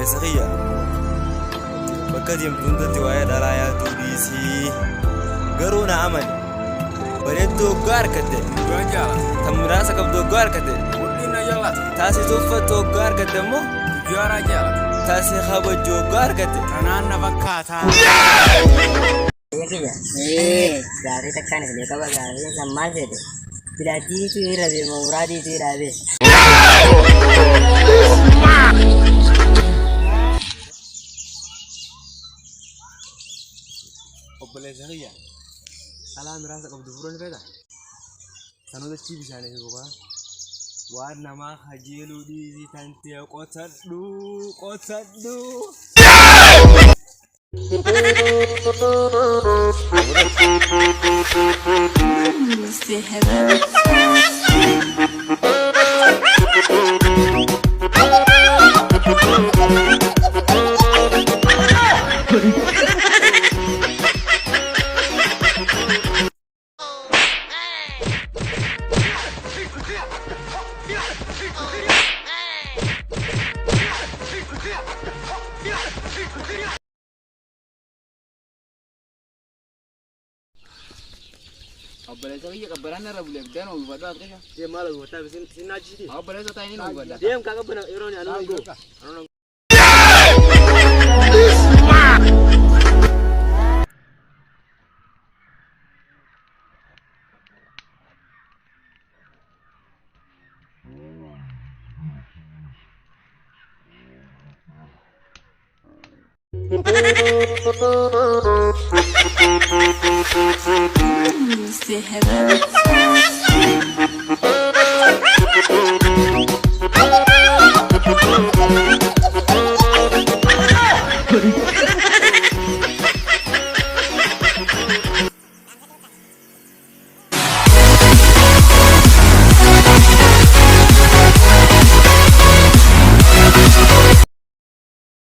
Obboleessa bakka deemtuun waa'ee dhalaa yaaduu dhiisii garuu na amani bareedduu hoggaa harkatte tan muraasa qabdu hoggaa harkatte taasisuu uffattu hoggaa harkatte immoo taasisee kabajju hoggaa harkatte kanaan na fakkaataa. Gaarii takkaan isin qaba gaarii sammaan fedhe filaatiitu irra beema muraatiitu irraa bee. Obboleessa kiyya dhalaa muraasa qabdu furuun fedha sanoota chii bishaanii gogaa waan namaa kajeeluu dhiisii tantee qotadhu. Obboleessa kiyya qabbanaan irra buleef deema uffadhu as qisha. Deem maal uffata sin ajjiiti. Obboleessa taa'anii nu uffadha. Deem kaa qabbana yeroo ni anu go. Stay heaven.